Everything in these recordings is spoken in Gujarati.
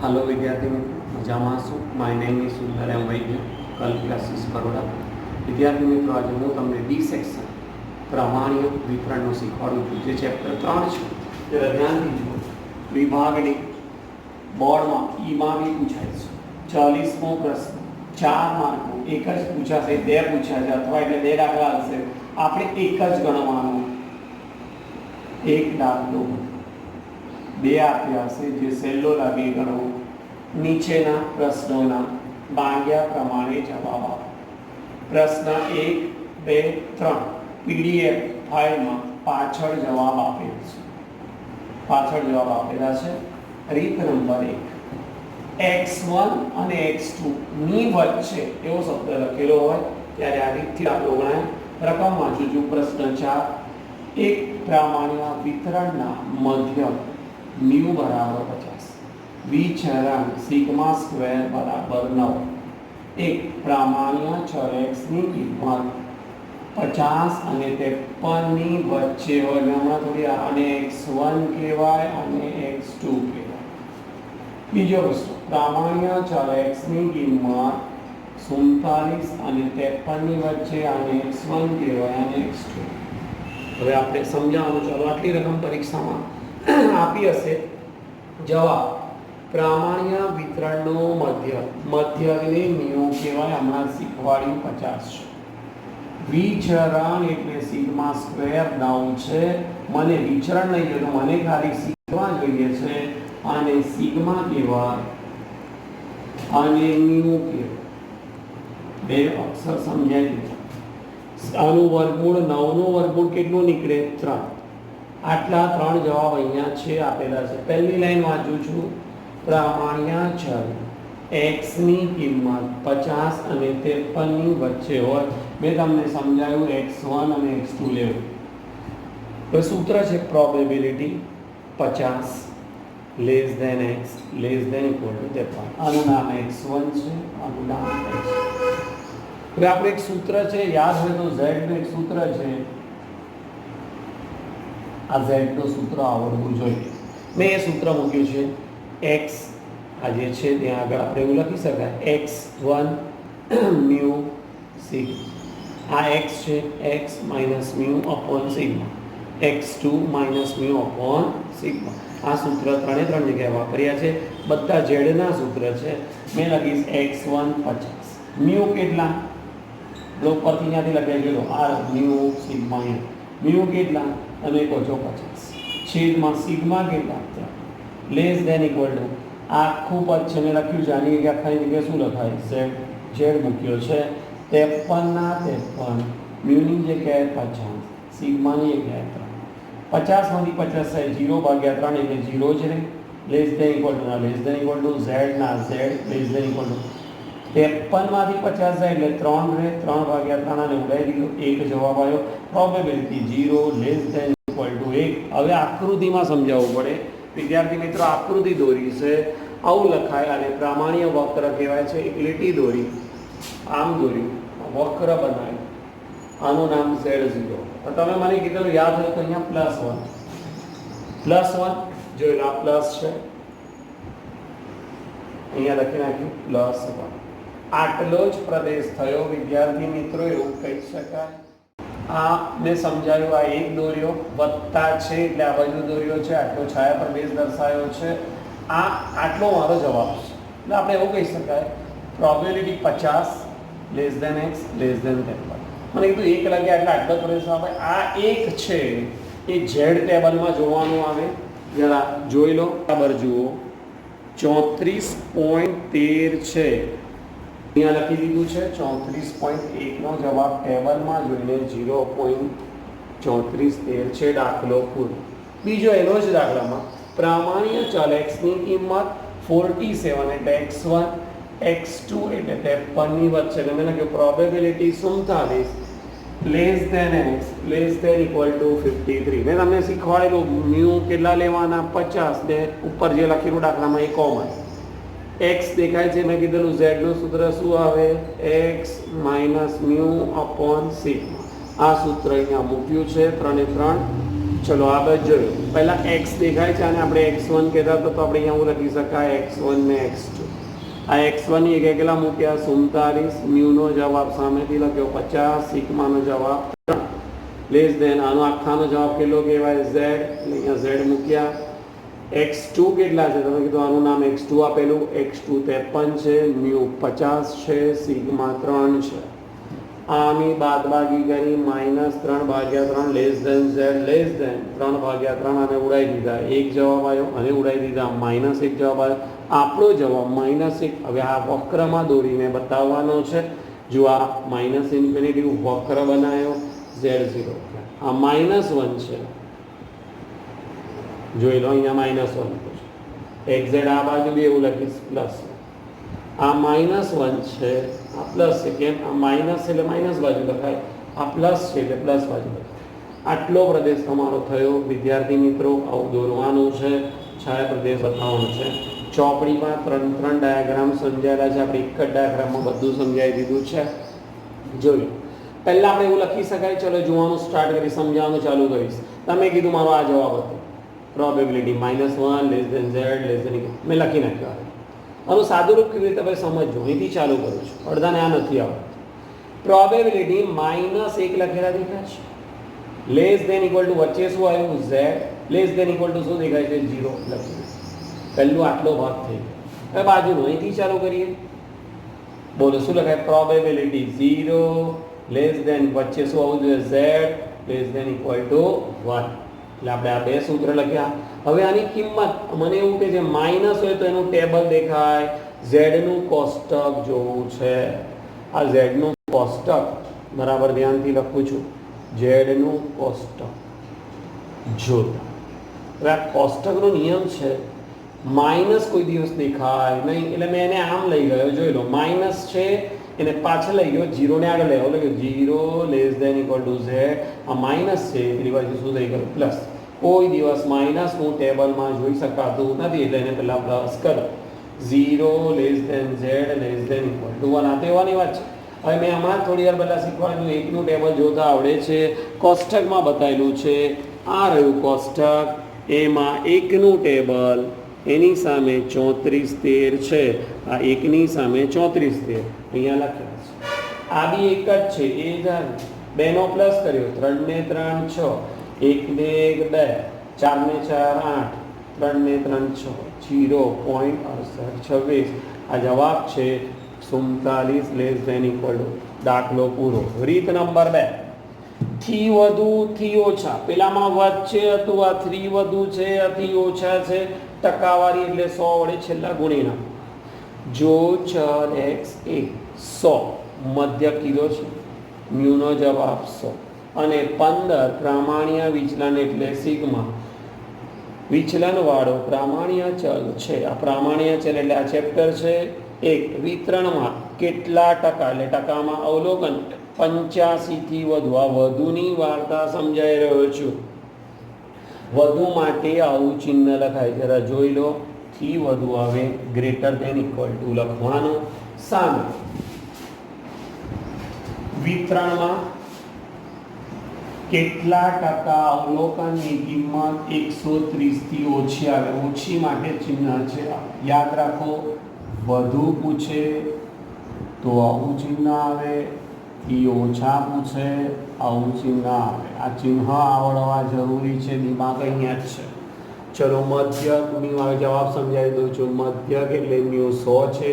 हेलो विद्यार्थी मित्रों, मजामा छो। माय नेम इज सुंदर एम वैद्य, कल क्लासेस बरोड़ा। विद्यार्थी मित्रों, आज हूँ तमने डी सेक्शन प्रामाणिक वितरण शीखवाड़ू छूँ, जे चेप्टर 3 है। जरा ध्यान दीजिए। विभाग डी बोर्ड में ई में भी पूछाय छे 40मो प्रश्न 4 मार्क एक ज पूछाशे, 2 पूछा छे अथवा એટલે 2 દાખલા હશે, આપણે એક જ ગણવાનો। एक દાખલો 2 આપ્યા છે, જે સહેલો લાગે ગણવો। નીચેના પ્રશ્નોના માંગ્યા પ્રમાણે જવાબ આપો। પ્રશ્ન 1, 2, 3 પીડીએફ ફાઇલમાં પાછળ જવાબ આપેલ છે। પાછળ જવાબ આપેલા છે। રીત નંબર 1, x1 અને x2 ની વચ્ચે એવો શબ્દ લખેલો હોય ત્યારે આ રીતથી આપણે ગણાય। રકમ વાંચું છું। પ્રશ્ન 4, એક પ્રામાણ્ય વિતરણના મધ્યક म्यू बराबर 50, विचरण सिग्मा स्क्वेर बराबर 9। एक प्रामाण्य चर x ની કિંમત 50 અને 53 ની વચ્ચે હોય। હમણાં થોડી આને x1 કહેવાય અને x2 કહેવાય। બીજો પ્રશ્ન, प्रामाण्य चर x ની કિંમત 47 અને 53 ની વચ્ચે આને x1 કહેવાય અને x2। હવે આપણે સમજાવવાનું ચાલો। આટલી રકમ પરીક્ષામાં આપી હશે। જવાબ પ્રામાણ્ય વિતરણનો મધ્યકને म्यू કહેવાય, હમણાં શીખવાડ્યું 50 છે। વિચરણ એટલે સિગ્મા સ્ક્વેર 9 છે। મને વિચરણ નહીં જોઈએ, મને ખાલી સિગ્મા જોઈએ છે, આને સિગ્મા કહેવાય અને म्यू કહેવાય। બે અક્ષર સમજાય દીધા। આનું વર્ગમૂળ 9 નું વર્ગમૂળ કેટલું નીકળે? 3। આટલા 3 જવાબ અહીંયા છે આપેલા છે। પહેલી લાઈન વાંચું છું। પ્રામાણ્ય ચલ x ની કિંમત 50 અને 53 ની વચ્ચે હોય। મેં તમને સમજાવ્યું x1 અને x2 લેવું। તો સૂત્ર છે probability 50 less than x less than equal to 53। આનું નામ x1 છે, આનું નામ x। હવે આપણે એક સૂત્ર છે, યાદ હોય તો z નું એક સૂત્ર છે। આ z નું સૂત્ર આવડવું જોઈએ। મેં એ સૂત્ર મૂક્યું છે x આ જે છે ત્યાં આગળ આપણે એવું લખી શકાય x1 म्यू સિગ્મા। આ x છે x minus mu upon sigma, x2 minus mu upon sigma. આ સૂત્ર 3 જગ્યાએ વાપર્યા છે। બધા z ના સૂત્ર છે। મેં લખીશ x1 50 म्यू કેટલા બ્લોક પરથી ત્યાંથી લખાઈ ગયો r म्यू સિગ્મા। म्यू કેટલા તમે કહો છો 50 છેદમાં સિગ્મા કેટલા 3 લેસ ધેન ઇક્વલ ટુ આખું પદ છે મેં લખ્યું છે, આની આખાની જગ્યાએ શું લખાય? z મૂક્યો છે। 53 ના 53 म्यूની જગ્યાએ 50 સિગ્માની જગ્યાએ 3। 50 માંથી 50 થાય 0 ભાગ્યા 3 એટલે 0 જ રહે। લેસ ધેન ઇક્વલ ટુ ના less than equal to z ના z less than equal to 53 માંથી 50 જાય એટલે 3 રહે। 3 ભાગ્યા 3 આને ઉડાવી દીધો, 1 જવાબ આવ્યો। Probability 0 less than equal to 1। હવે આકૃતિમાં સમજાવવું પડે। વિદ્યાર્થી મિત્રો, આકૃતિ દોરી છે, આવું લખાય અને પ્રામાણ્ય વક્ર કહેવાય છે। એક લીટી દોરી, આમ દોરી, વક્ર બનાવ્યું, આનું નામ z0। તો તમે મને કીધેલું યાદ હોય તો અહીંયા +1 જોઈ લો, આ પ્લસ છે, અહીંયા લખી નાખ્યું +1। આટલો જ પ્રદેશ થયો વિદ્યાર્થી મિત્રો, એવું કહી શકાય। આ મેં સમજાવ્યું, આ એક દોર્યો વત્તા છે એટલે આ બાજુ દોર્યો છે, આટલો છાયા પ્રદેશ દર્શાવ્યો છે। આ આટલો મારો જવાબ છે। એટલે આપણે એવું કહી શકાય probability 50 less than x less than 53। મને કીધું 1 લાગે એટલે આટલો પ્રદેશ આવે। આ 1 છે એ z ટેબલમાં જોવાનું આવે। જરા જોઈ લો, બરાબર જુઓ 34.13 છે, અહીંયા લખી દીધું છે 34.1 નો જવાબ ટેબલમાં જોઈને 0.3413 છે। દાખલો પૂરો। બીજો એનો જ દાખલામાં પ્રામાણ્ય ચલ x ની કિંમત 47 એટલે x1 x2 એટલે 53 ની વચ્ચે મેં લખ્યું probability 47 less than x less than equal to 53। મેં તમને શીખવાડેલું म्यू કેટલા લેવાના 50 ને ઉપર જે લખેલું દાખલામાં એ કોમન x દેખાય છે। મેં કીધેલું z નું સૂત્ર શું આવે? x minus mu upon sigma. આ સૂત્ર અહીંયા મૂક્યું છે 3 ને 3 ચલો આ બાજુ જોયું. પહેલાં એક્સ દેખાય છે અને આપણે x1 કહેતા હતા, તો આપણે અહીંયા હું લખી શકાય x1 ને x2. આ x1 ની જગ્યાએ કેટલા મૂક્યા? 47. મ્યુનો જવાબ સામેથી લખ્યો 50. સિગ્માનો જવાબ 3 લેસ દેન આનો આખાનો જવાબ કેટલો કહેવાય? z. એટલે અહીંયા z મૂક્યા. x2 કેટલા છે? તમે કીધું આનું નામ x2 આપેલું. x2 53 છે, મ્યુ 50 છે, સિગ્મા 3 છે. આની બાદબાકી કરી -3/3 less than z less than 3/3 અને ઉડાઈ દીધા. એક જવાબ આવ્યો અને ઉડાઈ દીધા. -1 જવાબ આવ્યો. આપણો જવાબ -1. હવે આ વક્રમાં દોરીને બતાવવાનો છે. જો આ −∞ વક્ર બનાવ્યો z0. આ -1 છે, જોઈ લો અહીંયા -1 છે. xz આ બાજુ બી એવું લખીશ પ્લસ. આ -1 છે, આ પ્લસ છે. કેમ? આ માઇનસ એટલે માઇનસ બાજુ લખાય, આ પ્લસ છે એટલે પ્લસ બાજુ લખાય. આટલો પ્રદેશ તમારો થયો વિદ્યાર્થી મિત્રો. આવું દોરવાનું છે, છાયા પ્રદેશ બતાવવાનો છે. ચોપડીમાં 3 ડાયાગ્રામ સમજાયેલા છે. આપણે એક જ ડાયાગ્રામમાં બધું સમજાવી દીધું છે. જોયું. પહેલાં આપણે એવું લખી શકાય. ચલો જોવાનું સ્ટાર્ટ કરી, સમજાવવાનું ચાલુ કરીશ. તમે કીધું મારો આ જવાબ હતો. Probability -1 less than z less than. મેં લખી નાખ્યું. આનું સાદું રૂપ કેવી રીતે તમે સમજો. અહીંથી ચાલુ કરું છું. અડધાને આ નથી આવડતું. પ્રોબેબિલિટી -1 લખેલા દેખાય છે. લેસ દેન ઇક્વલ ટુ વચ્ચે શું આવ્યું? z. Less than equal to શું દેખાય છે? 0 લખ્યું. પહેલું આટલો ભાગ થઈ ગયો. હવે બાજુનું અહીંથી ચાલુ કરીએ. બોલો શું લખાય? પ્રોબેબિલિટી 0 લેસ દેન વચ્ચે શું આવવું જોઈએ? z less than equal to 1. એટલે આપણે આ બે સૂત્ર લખ્યા. હવે આની કિંમત મને એવું કે છે માઇનસ હોય તો એનું ટેબલ દેખાય. z નું કોષ્ટક જોવું છે. આ z નું કોષ્ટક બરાબર ધ્યાનથી લખું છું. z નું કોષ્ટક જોતા. હવે આ કોષ્ટકનો નિયમ છે માઇનસ કોઈ દિવસ દેખાય નહીં. એટલે મેં એને આમ લઈ ગયો. જોઈ લો, માઇનસ છે એને પાછળ લઈ ગયો, 0 ને આગળ લઈ આવ્યો. એટલે 0 less than equal to z. આ માઇનસ છે, પેલી બાજુ શું થઈ ગયું? પ્લસ. કોઈ દિવસ માઇનસનું ટેબલમાં જોઈ શકાતું નથી, એટલે એને પહેલાં પ્લસ કરો. 0 less than z less than equal to 1. આ તેવાની વાત છે. હવે મેં હમણાં થોડી વાર પહેલાં શીખવાડ્યું. એકનું ટેબલ જોતા આવડે છે. કોષ્ટકમાં બતાવેલું છે. આ રહ્યું કોષ્ટક. એમાં એકનું ટેબલ, એની સામે 34 13 છે. આ એકની સામે 34 13 અહીંયા લખ્યા છે. આ બી એક જ છે. એ જ બેનો પ્લસ કર્યો. 3 ને 3 6, 1 ને 1 2, 4 ને 4 8, 3 ને 3 6, 0.6826. આ જવાબ છે 47 લેસ દેન ઇક્વલ ટુ. દાખલો પૂરો. રીત નંબર 2. થી વધુ થી ઓછા. પેલામાં વચ્ચે હતું, આ 3 વધુ છે, આથી ઓછા છે. ટકાવારી એટલે 100 વડે છેલ્લા ગુણી નાખો. જો ચલ x એ 100 મધ્ય કિલો છે, મ્યુનો જવાબ 100 અને 15 પ્રામાણ્ય વિચલન એટલે સિગ્મા વિચલનવાળો પ્રામાણ્ય ચલ છે. આ પ્રામાણ્ય ચલ એટલે આ ચેપ્ટર છે. એક વિતરણમાં કેટલા ટકા, એટલે ટકામાં અવલોકન 85 થી વધુ. આ વધુની વાર્તા સમજાઈ રહ્યો છું. વધુ માટે આવું ચિહ્ન લખાય. જરા જોઈ લો. થી વધુ આવે ગ્રેટર દેન ઇક્વલ ટુ લખવાનું. સામે વિતરણમાં કેટલા ટકા અવલોકનની કિંમત 130 થી ઓછી આવે. ઓછી માટે ચિહ્ન છે. યાદ રાખો, વધુ પૂછે તો આવું ચિહ્ન આવે, થી ઓછા પૂછે આવું ચિહ્ન આવે. આ ચિહ્ન આવડવા જરૂરી છે. દિમાગ અહીંયા જ છે. ચલો મધ્યકની જવાબ સમજાવી દઉં છું. મધ્યક એટલે મ્યુ 100 છે,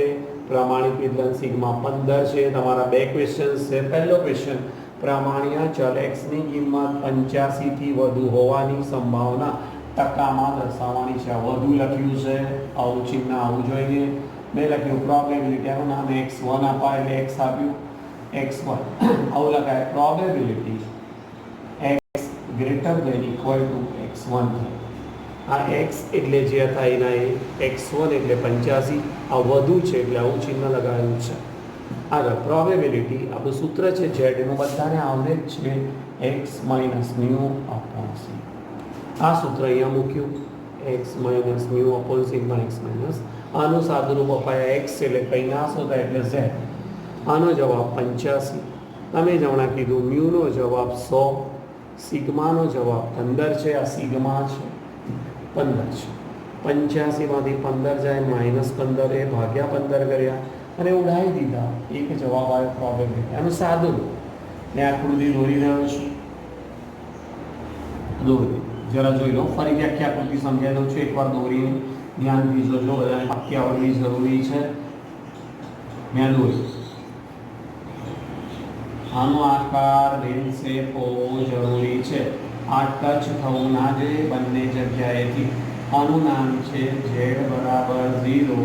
પ્રામાણિક વિચલન સિગ્મા 15 છે. તમારા બે ક્વેશ્ચન છે. પહેલો ક્વેશ્ચન, પ્રામાણ્ય ચલ x ની કિંમત 85 થી વધુ હોવાની સંભાવના ટકામાં દર્શાવવાની છે. આ વધુ લખ્યું છે, આવું ચિહ્ન આવવું જોઈએ. મેં લખ્યું પ્રોબેબિલિટી, આનું નામ x1 અપાય એટલે x આપ્યું x1. આવું લખાય probability x greater than equal to x1. આ x એટલે જે થાય એના x1 એટલે 85. આ વધુ છે એટલે આવું ચિહ્ન લગાવેલું છે. આગળ પ્રોબેબિલિટી આપણું સૂત્ર છે z નું, બધાને આવડે જ છે, x minus mu upon C. આ સૂત્ર અહીંયા મૂક્યું, x minus mu upon sigma x minus. આનું સાદું રૂપ અપાયા x એટલે કંઈ ના શોધાય એટલે z. આનો જવાબ 85. તમે જ હમણાં કીધું મ્યુનો જવાબ 100 સિગ્માનો જવાબ 15 છે. આ સિગ્મા છે 15 છે. 85માંથી 15 જાય -15 એ ભાગ્યા 15 કર્યા અને ઉડાવી દીધા. એક જવાબ આવ્યો પ્રોબેબિલિટી. આનું સાદું ને આકૃતિ દોરી રહ્યો છું. દોરી જરા જોઈ લો. ફરી આખી આકૃતિ સમજાવી દઉં છું એકવાર દોરીને ધ્યાનથી જોજો. બધાને પાકી આવડવી જરૂરી છે. મેં દોરી આનો આકાર રીલ શેપ હોવો જરૂરી છે. આ ટચ થવું ના જોઈએ બંને જગ્યાએથી. આનું નામ છે z બરાબર 0,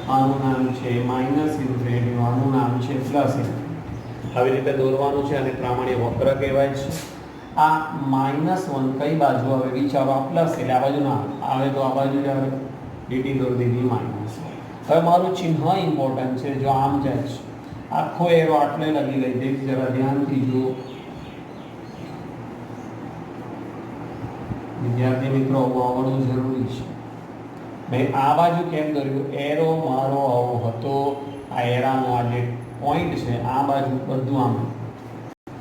આનું નામ છે -ઇન્ફિનિટી, આનું નામ છે પ્લસ. આવી રીતે દોરવાનું છે અને પ્રામાણ્ય વક્ર કહેવાય છે. આ -1 કઈ બાજુ આવે વિચારો. આ પ્લસ એટલે આ બાજુ ના આવે તો આ બાજુ જ આવે. લીટી દોરી દીધી -1. હવે મારું ચિહ્ન ઇમ્પોર્ટન્ટ છે. જો આમ જાય છે આખો એરો આટલે લગી લઈ જઈશ. જરા ધ્યાનથી જુઓ વિદ્યાર્થી મિત્રો. આવડવું જરૂરી છે. મેં આ બાજુ કેમ દોર્યું? એરો મારો આવો હતો. આ એરાનો આ જે પોઈન્ટ છે આ બાજુ બધું આમ.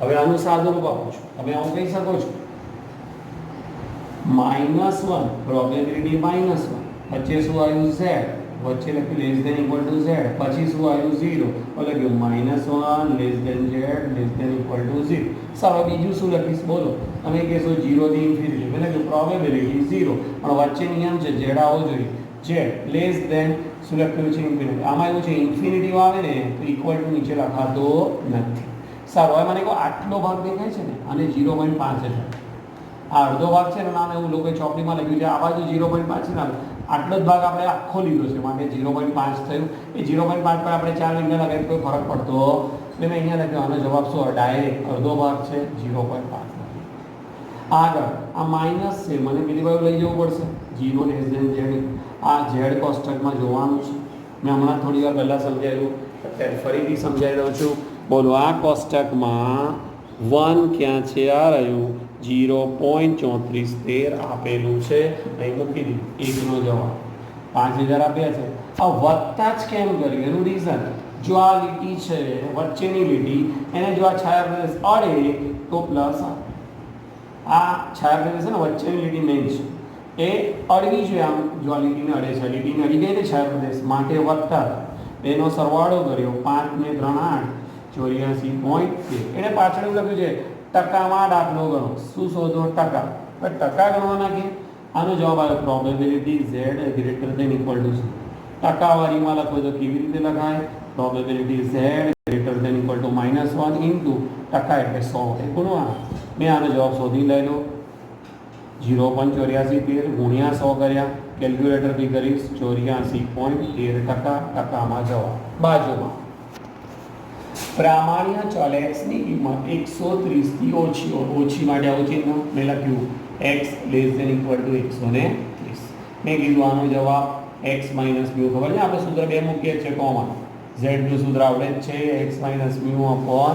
હવે આનું સાદું રૂપ આપું છું. તમે આવું કહી શકો છો -1 પ્રોબેબિલિટી -1. વચ્ચે શું આવ્યું? z. વચ્ચે લખ્યું less than equal to z. પછી શું આવ્યું? 0. લખ્યું -1 less than z less than equal to 0. સારું, બીજું શું લખીશ બોલો? તમે કહેશો 0 થી ઇન્ફિનિટી. મેં લખ્યું પ્રોબેબિલિટી 0, પણ વચ્ચે નિયમ છે z આવવો જોઈએ. z લેસ ધેન શું લખ્યું છે? ઇન્ફિનિટી. આમાં એવું છે ઇન્ફિનિટી આવે ને તો ઇક્વલ ટુ નીચે લખાતો નથી. સારું, હવે મને કહો આટલો ભાગ દેખાય છે ને અને 0.5 છે. આ અડધો ભાગ છે ને નામ એવું લોકોએ ચોપડીમાં લખ્યું છે. આ બાજુ 0.5 છે ને આટલો જ ભાગ આપણે આખો લીધો છે માટે 0.5 થયું. એ 0.5 પર આપણે 4 વિંગલ લગાવી કોઈ ફરક પડતો એટલે મેં અહીંયા લખ્યું. આનો જવાબ શું? ડાયરેક્ટ અડધો ભાગ છે 0.5. આગળ આ માઇનસ છે, મને પેલી બાજુ લઈ જવું પડશે. 0 લેસ ધેન z. આ z કોષ્ટકમાં જોવાનું છે. મેં હમણાં થોડી વાર પહેલાં સમજાવ્યું, અત્યારે ફરીથી સમજાવી દઉં છું. બોલો આ કોષ્ટકમાં 1 ક્યાં છે? આ રહ્યું 0.3413 આપેલું છે. અહીં મૂકી દીધું. એકનો જવાબ 5000 આપ્યા છે. આ વત્તા જ કેમ કર્યું એનું રીઝન, જો આ લીટી છે વચ્ચેની લીટી એને જો આ છાયાપ્રદેશ અડે તો પ્લસ. આ છાયાપ્રદેશ છે ને વચ્ચેની લીટી મેઇન છે એ અડવી જોઈએ. આમ જો આ લીટીને અડે છે, લીટીને અડી ગઈ ને છાયાપ્રદેશ માટે વત્તા. એનો સરવાળો કર્યો 5 ને 3 8 84.13. એને પાછળ એવું લખ્યું છે ટકામાં દાખલો ગણો. શું શોધો? ટકા. પણ ટકા ગણવાના કે આનો જવાબ આવ્યો probability z greater than equal to 0. ટકાવારીમાં લખો તો કેવી રીતે લખાય? Probability z greater than equal to -1 into ટકા એટલે 100. એ ગુણવા. મેં આનો જવાબ શોધી લેલો. 0.8413 ગુણ્યા 100 કર્યા. કેલ્ક્યુલેટરથી કરીશ 84.13 ટકા. ટકામાં જવાબ બાજુમાં. પ્રામાણ્ય ચલ x ની કિંમત 130 થી ઓછી હોય. ઓછી માટે આવું ચિહ્ન મેં લખ્યું x less than equal to 130. મેં કીધું આનો જવાબ x માઇનસ મ્યુ. ખબર છે આપણે સૂત્ર 2 મૂકીએ છીએ કોમન. z નું સૂત્ર આવડે જ છે x minus mu upon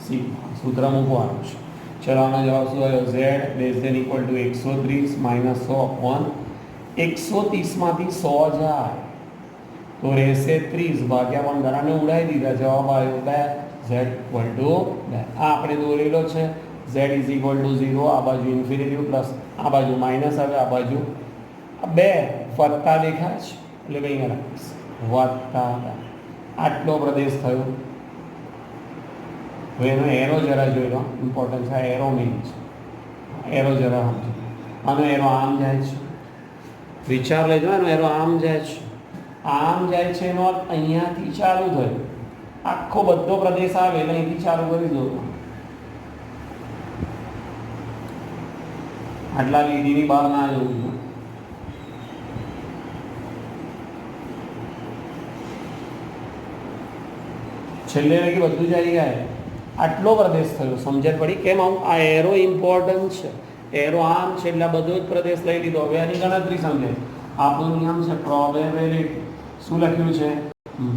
sigma. સૂત્ર મૂકવાનું છે. ચલો આનો જવાબ શું આવ્યો? z less than equal to 130 minus 100 upon 130 માંથી 100 જાય તો રહેશે 30 ભાગ્યા 15. આને ઉડાવી દીધા. જવાબ આવ્યો 2. z equal to 2. આ આપણે દોરેલો છે. z is equal to 0. આ બાજુ ઇન્ફિનિટી પ્લસ, આ બાજુ માઇનસ આવે, આ બાજુ 2 વત્તા દેખાય છે એટલે કંઈ રાખીશ વત્તા. આટલો પ્રદેશ થયો. હવે એનો એરો જરા જોઈ લો. ઇમ્પોર્ટન્ટ છે એરો મેઇન છે. એરો જરા સમજો. આનો એરો આમ જાય છે. વિચાર લેજો. એનો એરો આમ જાય છે. આમ જાય છે એનો અહીંયાથી ચાલુ થયું. આખો બધો પ્રદેશ આવે એટલે અહીંથી ચાલુ કરી દો. આટલા લીટીની બહાર ના જવું. છેલ્લે લગી બધું જ આવી ગયા. આટલો પ્રદેશ થયો. સમજણ પડી કેમ આવું? આ એરો ઇમ્પોર્ટન્ટ છે. એરો આમ છે એટલે બધો જ પ્રદેશ લઈ લીધો. હવે આની ગણતરી સમજે. આપણો નિયમ છે પ્રોબેબિલિટી. શું લખ્યું છે?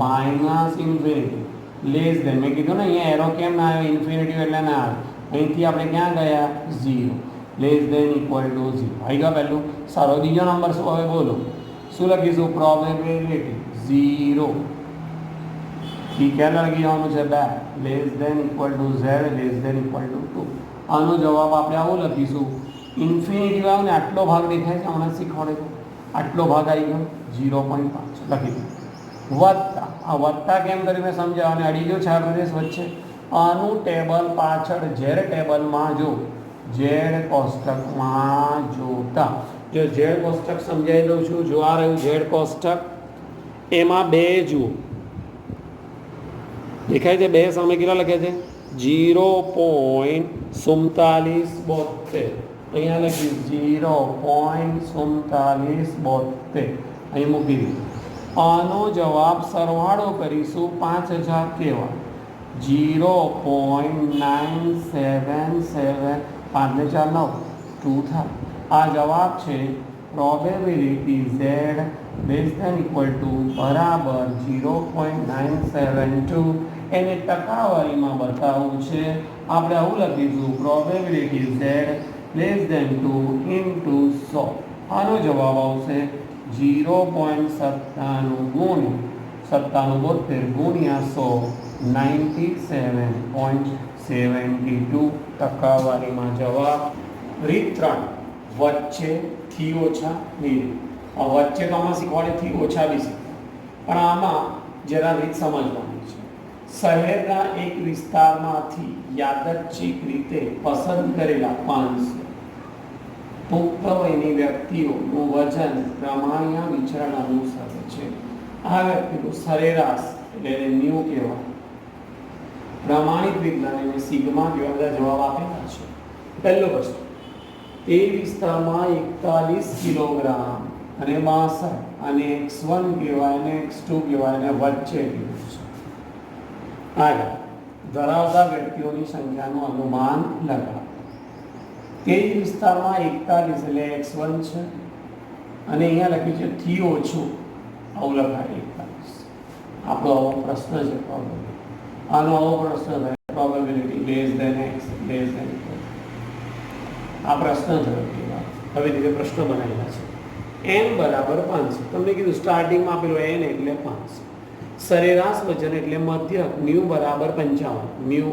Minus infinity less than. મેં કીધું ને અહીંયા એરો કેમ ના આવ્યો? ઇન્ફિનિટી એટલે ના આવે. અહીંથી આપણે ક્યાં ગયા? 0 લેસ ધેન ઇક્વલ ટુ 0. આવી ગયો પહેલું. સારો. બીજો નંબર શું હવે બોલો? શું લખીશું? પ્રોબેબિલિટી 0 ઈ ક્યાં લગી જવાનું છે 2 less than equal to z less than equal to 2. આનો જવાબ આપણે આવો લખીશું ઇન્ફિનિટી વાળો ને આટલો ભાગ દેખાય છે હમણાં શીખવાડે તો આટલો ભાગ આવી ગયો 0.5 લખી દો વત્તા આ વત્તા કેમ કરી મેં સમજાવ અને અડી ગયો છે આ પ્રદેશ વચ્ચે આનું ટેબલ પાછળ ઝેડ ટેબલમાં જો ઝેડ કોષ્ટકમાં જોતા જો ઝેડ કોષ્ટક સમજાવી દઉં છું જો આ રહ્યું ઝેડ કોષ્ટક એમાં બે જુઓ દેખાય છે બે સામે કેટલા લખે છે 0.4772 અહીંયા લખ્યું 0.4772 અહીં મૂકી દીધું આનો જવાબ સરવાળો કરીશું 5000 કેવા 0.977 5 ને 4 9 2 થાય આ જવાબ છે probability z less than equal to બરાબર 0.972 એને ટકાવારીમાં બતાવવું છે આપણે આવું લખીશું probability z less than 2 into 100 આનો જવાબ આવશે 0.97 ગુણ્યા 100 97.72 ટકાવારીમાં જવાબ. રીત 3 વચ્ચે થી ઓછા ની આ વચ્ચે તો આમાં શીખવાડે થી ઓછા બી શીખવાડે પણ આમાં જરા રીત સમજવાની છે. શહેરના એક વિસ્તારમાંથી યાદચ્છિક રીતે પસંદ કરેલા 500 પુખ્ત વયની વ્યક્તિઓનું વજન પ્રમાણ્ય વિચરણ અનુસરે છે. આ વ્યક્તિનું સરેરાશ એટલે ન્યુ કહેવાય. પ્રમાણિત વિજ્ઞાન એને સિગ્મા જેવા બધા જવાબ આપેલા છે. પહેલો પ્રશ્ન તે વિસ્તારમાં 41 કિલોગ્રામ અને 62 અને x1 કહેવાય અને x2 કહેવાય અને વચ્ચે છે. આગળ ધરાવતા વ્યક્તિઓની સંખ્યાનું અનુમાન લગાવો. તે જ વિસ્તારમાં 41 એટલે x1 છે અને અહીંયા લખ્યું છે થી ઓછું આવું લખાય 41. આપણો આવો પ્રશ્ન છે આનો આવો પ્રશ્ન થાય probability less than x less than equal આ પ્રશ્ન થયો. હવે રીતે પ્રશ્ન બનાવેલા છે n બરાબર 500 તમને કીધું સ્ટાર્ટિંગમાં આપેલું n એટલે 500 સરેરાશ વજન એટલે મધ્ય ન્યુ બરાબર 55 ન્યુ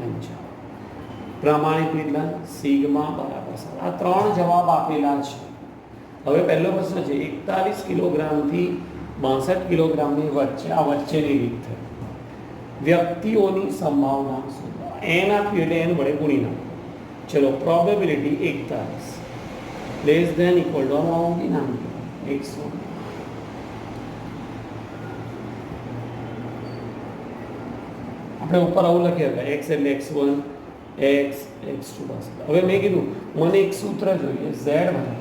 55 પ્રમાણિત વિજ્ઞાન સિગ્મા બરાબર 7 આ ત્રણ જવાબ આપેલા છે. હવે પહેલો પ્રશ્ન છે 41 કિલોગ્રામથી 62 કિલોગ્રામની વચ્ચે આ વચ્ચેની રીત થઈ વ્યક્તિઓની સંભાવના શોધો. n આપ્યું એટલે n વડે ગુણી નાખો. ચલો probability 41 less than equal to આવું બી નામ x1 આપણે ઉપર આવું લખીએ હતા x એટલે x1 x x2 બસ. હવે મેં કીધું મને એક સૂત્ર જોઈએ z બરાબર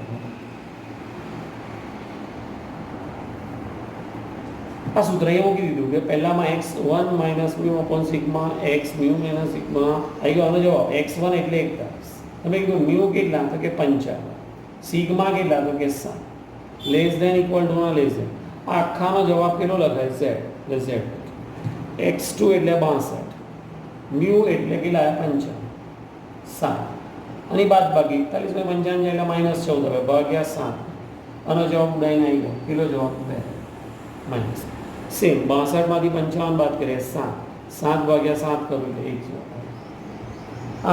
આ સૂત્ર અહીંયા મૂકી દીધું કે પહેલામાં x1 minus mu upon sigma x mu minus sigma આવી ગયો આનો જવાબ x1 એટલે 41 તમે કીધું મ્યુ કેટલા તો કે 55 સિગ્મા કેટલા તો કે 7 લેસ ધેન ઇક્વલ ટુ ના લેસ ધેન આખાનો જવાબ કેટલો લખાય z એટલે z x2 એટલે 62 મ્યુ એટલે કેટલા 55 7 અને બાદ બાકી 41 / 55 એટલે -14 હવે ભાગ્યા 7 આનો જવાબ ઉડાઈને આવી ગયો કેટલો જવાબ 2 માઈનસ સેમ 62 માંથી 55 બાદ કરીએ 7 7 ભાગ્યા 7 કરું એટલે 1 જવાબ.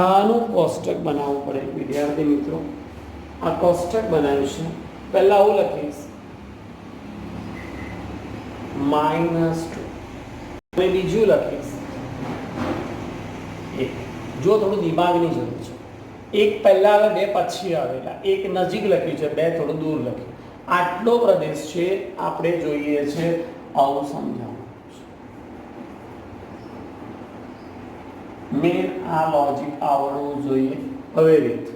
આનું કોષ્ટક બનાવવું પડે વિદ્યાર્થી મિત્રો. આ કોષ્ટક બનાવીશું પહેલા હું લખીશ -2 અને બીજું લખીશ 1. જો થોડું દિમાગની જરૂર છે એક પહેલા આવે બે પછી આવેલા એક નજીક લખ્યું છે બે થોડું દૂર લખ્યું. આટલો પ્રદેશ છે આપણે જોઈએ છે આવું સમજાવવાનું છે. મેં આ લોજિક આવડવું જોઈએ. હવે રીત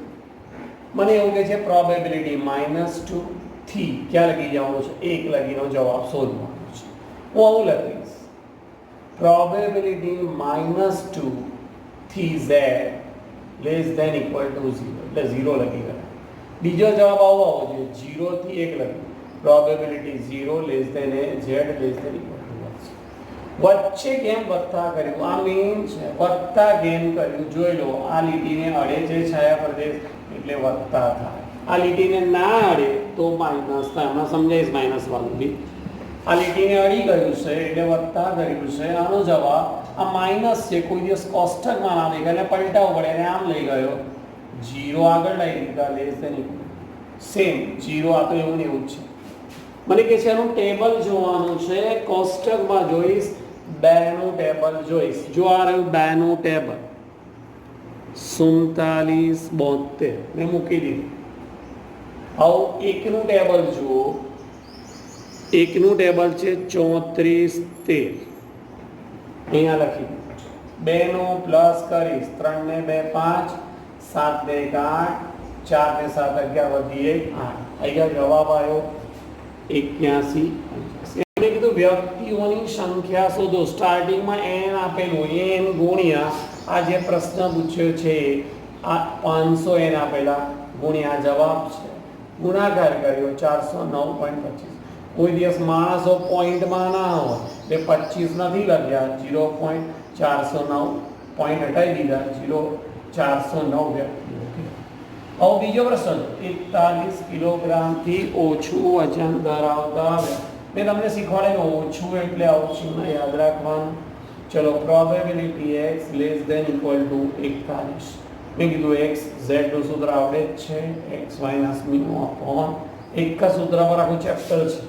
મને એવું કહે છે પ્રોબેબિલિટી -2 થી ક્યાં લખી જવાનું છે 1 લગીનો જવાબ શોધવાનો છે. હું આવું લખીશ પ્રોબેબિલિટી -2 થી z less than equal to 0 એટલે 0 લખી ગયા. બીજો જવાબ આવો જોઈએ 0 થી 1 લખી probability 0 less than z less than equal to 1. વચ્ચે કેમ વત્તા કર્યું આ મેઇન છે. વત્તા કેમ કર્યું જોઈ લો. આ લીટીને અડે છે છાયા પ્રદેશ એટલે વત્તા થાય. આ લીટીને ના અડે તો માઇનસ થાય. હમણાં સમજાઈશ માઇનસ વાળું બી. આ લીટીને અડી ગયું છે એટલે વત્તા કર્યું છે. આનો જવાબ આ માઇનસ છે, કોઈ દિવસ કોષ્ટકમાં ના લઈ ગયો એટલે પલટાવવું પડે અને આમ લઈ ગયો, 0 આગળ લઈ લીધા, લેસ ધેન ઇક્વલ સેમ 0. આ તો એવું ને એવું જ છે. મને કે છે એનું ટેબલ જોવાનું છે, કોષ્ટકમાં જોઈશ, 2 નું ટેબલ જોઈશ. જો આ રહ્યું 2 નું ટેબલ 47 72 મેં મૂકી દીધું. આવું 1 નું ટેબલ જુઓ, 1 નું ટેબલ છે 34 13, અહીંયા લખી 2 નું પ્લસ કરીશ, 3 ને 2 5, 7 ને 1 8, 4 ને 7 11 વધી 1 8. અહીંયા જવાબ આવ્યો 81. મેં કીધું વ્યક્તિઓની સંખ્યા શોધો. સ્ટાર્ટિંગમાં n આપેલું, n ગુણ્યા આ જે પ્રશ્ન પૂછ્યો છે આ 500 n આપેલા ગુણ્યા જવાબ છે, ગુણાકાર કર્યો 409.25. કોઈ દિવસ માણસો પોઈન્ટમાં ના હોય એટલે 25 નથી લખ્યા, 0.409 પોઈન્ટ હટાવી દીધા, 0.409 વ્યક્તિઓ. હવે બીજો પ્રશ્ન, 41 કિલોગ્રામથી ઓછું વજન ધરાવતા મેં તમને શીખવાડેલું ઓછું એટલે ઓછું ને યાદ રાખવાનું. ચલો probability x less than equal to 41. મેં કીધું x z નું સૂત્ર આવડે જ છે, x માઇનસ મ્યુ અપોન એક જ સૂત્ર પર આખું ચેપ્ટર છે,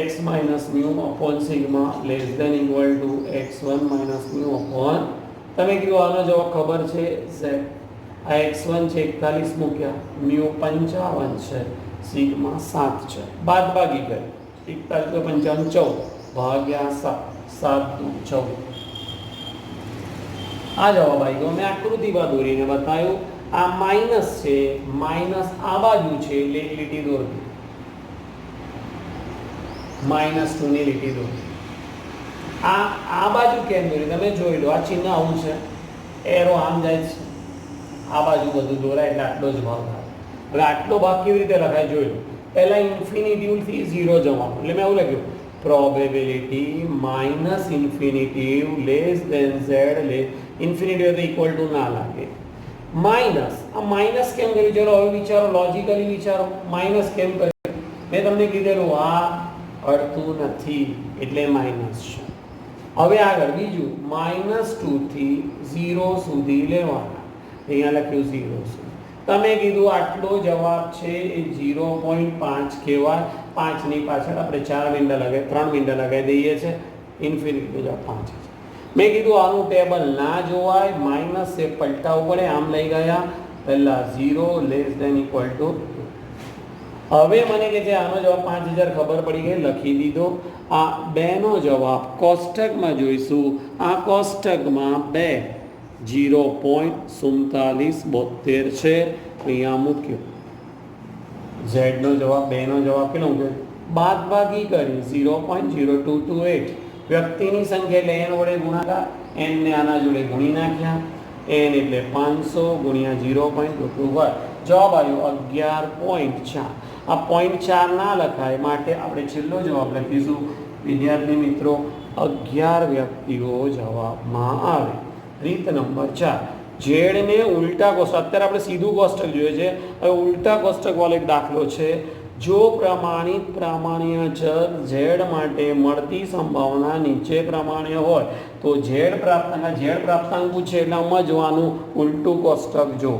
x minus mu upon sigma less than equal to x1 minus mu upon. તમે કીધું આનો જવાબ ખબર છે z. આ x1 છે 41 મૂક્યા, મ્યુ 55 છે, સિગ્મા 7 છે, બાદબાકી કરી 41 55 14 ભાગ્યા 7 7 2 14. આ જવાબ આવી ગયો. મેં આકૃતિમાં દોરીને બતાવ્યું. આ માઇનસ છે, માઇનસ આ બાજુ છે એટલે એક લીટી દોરવી, -2 ની લીટી દોરવી. આ બાજુ કેમ દોરી તમે જોઈ લો, આ ચિહ્ન આવું છે, એરો આમ જાય છે, આ બાજુ બધું દોરાય એટલે આટલો જ ભાગ થાય. હવે આટલો ભાગ કેવી રીતે લખાય જોઈ લો. પહેલા ઇન્ફિનિટિવ થી 0 જવાનું એટલે મેં એવું લખ્યું probability minus infinitive less than z less infinitive તો ઇક્વલ ટુ ના લાગે, માઇનસ. આ માઇનસ કેમ કર્યું? ચલો હવે વિચારો, લોજિકલી વિચારો, માઇનસ કેમ કર્યું? મેં તમને કીધેલું આ અડતું નથી એટલે માઇનસ છે. હવે આગળ બીજું, -2 થી 0 સુધી લેવાના, અહીંયા લખ્યું 0 સુધી. તમે કીધું આટલો જવાબ છે એ 0.5 કહેવાય. 5 ની પાછળ આપણે 4 મીંડા લગાવી 3 મીંડા લગાવી દઈએ છે, ઇન્ફિનિટી જવાબ 5 છે. મેં કીધું આનું ટેબલ ના જોવાય, માઇનસ એ પલટાવવું પડે, આમ લઈ ગયા, પહેલા 0 લેસ ધેન ઇક્વલ ટુ. હવે મને કે છે આનો જવાબ 5000 ખબર પડી ગઈ, લખી દીધો. આ 2 નો જવાબ કોષ્ટકમાં જોઈશું. આ કોષ્ટકમાં 2 0.4772 છે, અહીંયા મૂક્યો. z નો જવાબ 2 નો જવાબ કેટલો મૂક્યો? બાદબાકી કરી 0.0228. વ્યક્તિની સંખ્યા એટલે n વડે ગુણાકાર, n ને આના જોડે ગુણી નાખ્યા, n એટલે 500 ગુણ્યા 0.221. જવાબ આવ્યો 11.4. આ 0.4 ના લખાય માટે આપણે છેલ્લો જવાબ લખીશું. વિદ્યાર્થી મિત્રો 11 વ્યક્તિઓ જવાબમાં આવે. રીત નંબર 4, ઝેડ ને ઉલટા કોષ્ટક. અત્યારે આપણે સીધું કોષ્ટક જોઈએ છે, હવે ઉલટા કોષ્ટક વાળો એક દાખલો છે. જો પ્રમાણિત પ્રામાણ્ય ચલ ઝેડ માટે મળતી સંભાવના નીચે પ્રમાણે હોય તો ઝેડ પ્રાપ્તાંક પૂછે એટલે સમજવાનું ઉલટું કોષ્ટક જો.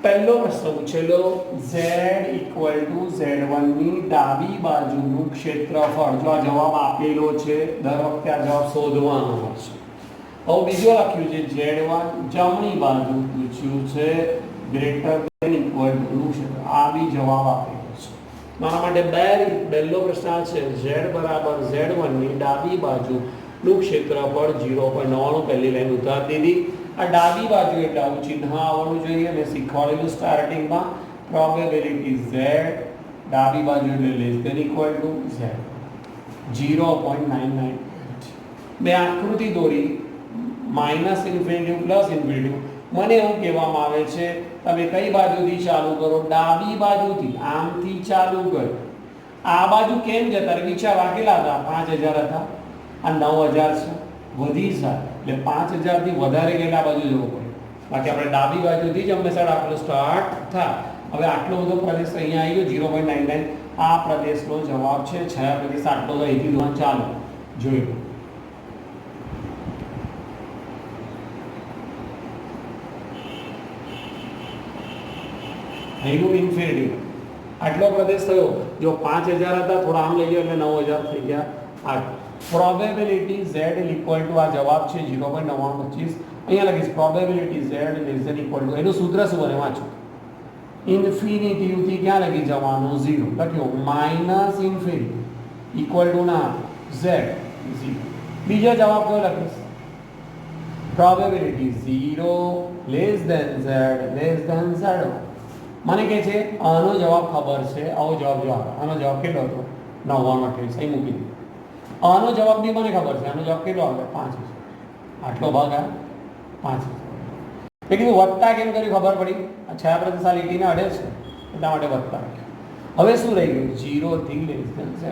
પહેલો પ્રશ્ન પૂછેલો, z ઇક્વલ ટુ z1 ની ડાબી બાજુનું ક્ષેત્રફળ. જો આ જવાબ આપેલો છે, દર વખતે આ જવાબ શોધવાનો હોય છે. હવે બીજો લખ્યું છે z1 જમણી બાજુ પૂછ્યું છે ગ્રેટર ધેન ઇક્વલ ટુ નું ક્ષેત્ર. આ બી જવાબ આપેલો છે. મારા માટે પહેલો પ્રશ્ન આ છે, z બરાબર z1 ની ડાબી બાજુનું ક્ષેત્રફળ 0.99. પહેલી લાઈન ઉતારી દીધી. આ ડાબી બાજુ એટલે આવું ચિહ્ન આવવાનું જોઈએ. મેં શીખવાડેલું સ્ટાર્ટિંગમાં પ્રોબેબિલિટી z ડાબી બાજુ એટલે less than equal to z 0.99. મેં આકૃતિ દોરી, માઇનસ ઇન્ફિનિટી પ્લસ ઇન્ફિનિટી. મને એવું કહેવામાં આવે છે તમે કઈ બાજુથી ચાલુ કરો? ડાબી બાજુથી. આમથી ચાલુ કરો. આ બાજુ કેમ જતા રહે? વિચાર કેટલા હતા? 5000 હતા, આ 9000 છે, વધી જાય એટલે 5000 થી વધારે ગયેલા આ બાજુ જવું પડે. બાકી આપણે ડાબી બાજુથી જ હંમેશા દાખલો સ્ટાર્ટ થાય. હવે આટલો બધો પ્રદેશ અહીંયા આવી ગયો 0.99. આ પ્રદેશનો જવાબ છે છાયા પ્રદેશ આટલો તો અહીંથી દોરવાનું ચાલો જોઈ લો. અહીંનું ઇન્ફિનિટી આટલો પ્રદેશ થયો. જો 5000 હતા થોડા આમ લઈ લો એટલે 9000 થઈ ગયા. આ પ્રોબેબિલિટી z ઇક્વલ ટુ આ જવાબ છે 0.9925. અહીંયા લખીશ probability z less than equal to એનું સૂત્ર શું બને વાંચો. ઇન્ફિનિટી થી ક્યાં લખી જવાનું 0 લખ્યો માઇનસ ઇન્ફિનિટી ઇક્વલ ટુ ના z 0. બીજો જવાબ કયો લખીશ? Probability 0 less than z less than z. મને કહે છે આનો જવાબ ખબર છે, આવો જવાબ જો આવે. આનો જવાબ કેટલો હતો? 9928. અહીં મૂકી દીધો. આનો જવાબ બી મને ખબર છે, આનો જવાબ કેટલો આવે? 5000. આટલો ભાગ આવે 5000. મેં કીધું વત્તા કેમ કર્યું ખબર પડી. આ છાયા પ્રદેશ આ લીટીને અડે છે એટલા માટે વત્તા રાખ્યો. હવે શું રહી ગયું? 0 થી લેસ ધેન z.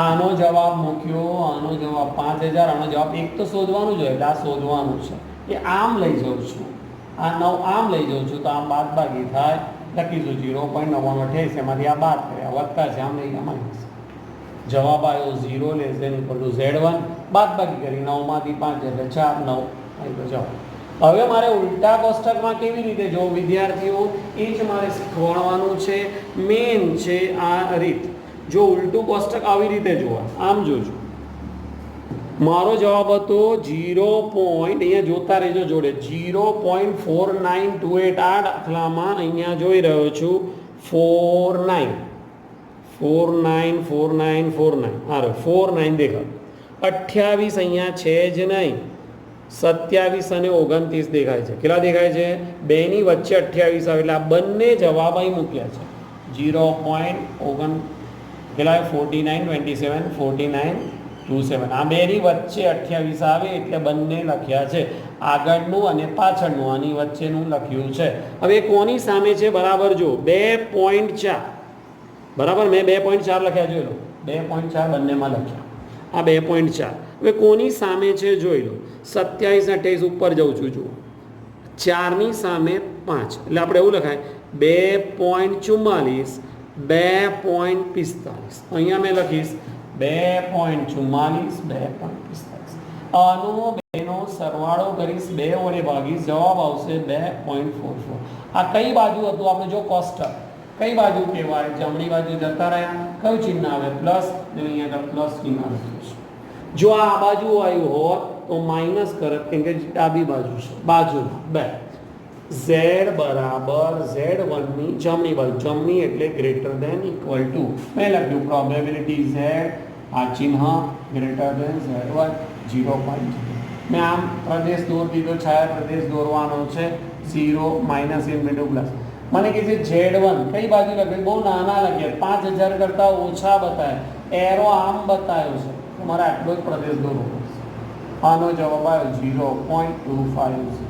આનો જવાબ મૂક્યો, આનો જવાબ 5000, આનો જવાબ એક તો શોધવાનું જોઈએ એટલે આ શોધવાનું છે. એ આમ લઈ જાઉં છું, આ 9 આમ લઈ જાઉં છું તો આમ બાદબાકી થાય. લખીશું 0.9928. એમાંથી આ બાદ કર્યા વત્તા છે, આમ લઈ ગયા માઇનસ. જવાબ આવ્યો 0 less than equal to z1. બાદબાકી કરી 9 માંથી 5 એટલે 4 9 આવ્યો જવાબ. હવે મારે ઉલટા કોષ્ટકમાં કેવી રીતે જોવું વિદ્યાર્થીઓ એ જ મારે શીખવાડવાનું છે. મેન છે આ રીત. જો ઉલટું કોષ્ટક આવી રીતે જોવા, આમ જોજો. મારો જવાબ હતો 0. અહીંયા જોતા રહેજો જોડે 0.4928. આ દાખલામાં અહીંયા જોઈ રહ્યો છું 49 અરે 49 દેખાય. 28 અહીંયા છે જ નહીં. 27 અને 29 દેખાય છે. કેટલા દેખાય છે? બેની વચ્ચે 28 આવે એટલે આ બંને જવાબ અહીં મૂક્યા છે. 0.49 કેટલા 49 27 49 27. આ બેની વચ્ચે 28 આવે એટલે બંને લખ્યા છે. આગળનું અને પાછળનું આની વચ્ચેનું લખ્યું છે. હવે કોની સામે છે બરાબર જો 2.4 બરાબર. મેં 2.4 લખ્યા જોઈ લો. 2.4 બંનેમાં લખ્યા. આ 2.4 હવે કોની સામે છે જોઈ લો. 27 28 ઉપર જઉં છું જુઓ. 4 ની સામે 5 એટલે આપણે એવું લખાય 2.44 2.45. અહીંયા મેં લખીશ 2.44 2.45. આનો બેનો સરવાળો કરીશ 2 વડે ભાગીશ જવાબ આવશે 2.44. આ કઈ બાજુ હતું આપણે જો કોષ્ટક કઈ બાજુ કહેવાય? જમણી બાજુ જતા રહ્યા. કયું ચિહ્ન આવે? પ્લસ. અહીંયા આગળ પ્લસ ચિહ્ન લખ્યું છે. જો આ બાજુ આવ્યું હોત તો માઇનસ કરત કેમ કે ડાબી બાજુ છે. બાજુમાં 2 z બરાબર z1 ની જમણી બાજુ. જમણી એટલે ગ્રેટર ધેન ઇક્વલ ટુ મેં લખ્યું પ્રોબેબિલિટી z આ ચિહ્ન ગ્રેટર ધેન z1 0.0. મેં આમ પ્રદેશ દોર દીધો. છાયા પ્રદેશ દોરવાનો છે 0 માઇનસ ઇન્ફિનિટી પ્લસ. મને કહે છે z1 કઈ બાજુ લખે? બહુ નાના લખ્યા 5000 કરતા ઓછા બતાવે. એરો આમ બતાવ્યો છે. તમારે આટલો જ પ્રદેશ દોરવો પડશે. આનો જવાબ આવ્યો 0.250.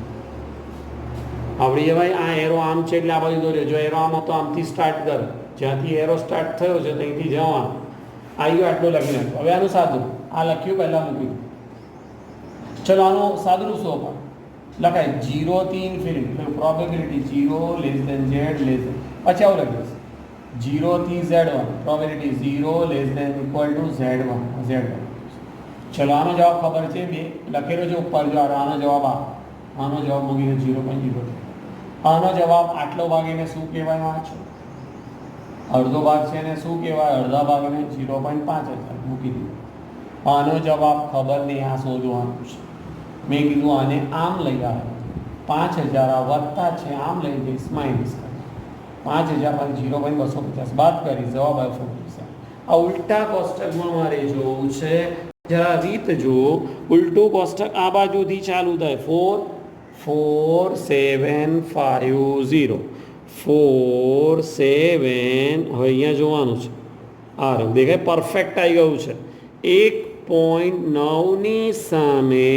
આવડી ભાઈ આ એરો આમ છે એટલે આ બાજુ દોર્યો. જો એરો આમ હતો આમથી સ્ટાર્ટ કર. જ્યાંથી એરો સ્ટાર્ટ થયો છે ત્યાંથી જવાનું. આવ્યું આટલું લખી નાખ્યું. હવે આનું સાદું આ લખ્યું પહેલાં મૂકી. ચલો આનું સાદું શું પણ લખાય 0 થી infinity probability 0 less than z less than. પછી આવું લખ્યું 0 થી z1 probability 0 less than equal to z1 z1. ચલો આનો જવાબ ખબર છે 2 લખેલો છે ઉપર. જો આનો જવાબ આનો જવાબ મૂકીને 0.0. આનો જવાબ આટલો ભાગ એને શું કહેવાય? વાંચો. અડધો ભાગ છે એને શું કહેવાય? અડધા ભાગને 0.5000 મૂકી દીધું. આનો જવાબ ખબર નહીં, આ શોધવાનું છે. મેં કીધું આને આમ લઈ આવે 5000 આ વત્તા છે આમ લઈ જઈશ માઇનસ કરી 5000 પછી 0.250 બાદ કરી જવાબ આવ્યો 47. આ ઉલટા કોષ્ટકમાં મારે જોવું છે. જરા રીત જો. ઉલટું કોષ્ટક આ બાજુથી ચાલુ થાય 4 7 5 0 4 7. હવે અહીંયા જોવાનું છે. આ રંગ દેખાય પરફેક્ટ આવી ગયું છે. 1.9 ની સામે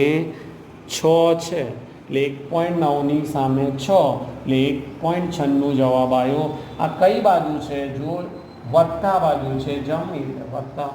6 છે એટલે 1.9 ની સામે 6 એટલે 1.96 જવાબ આવ્યો. આ કઈ બાજુ છે? જો વત્તા બાજુ છે. જમણી વત્તા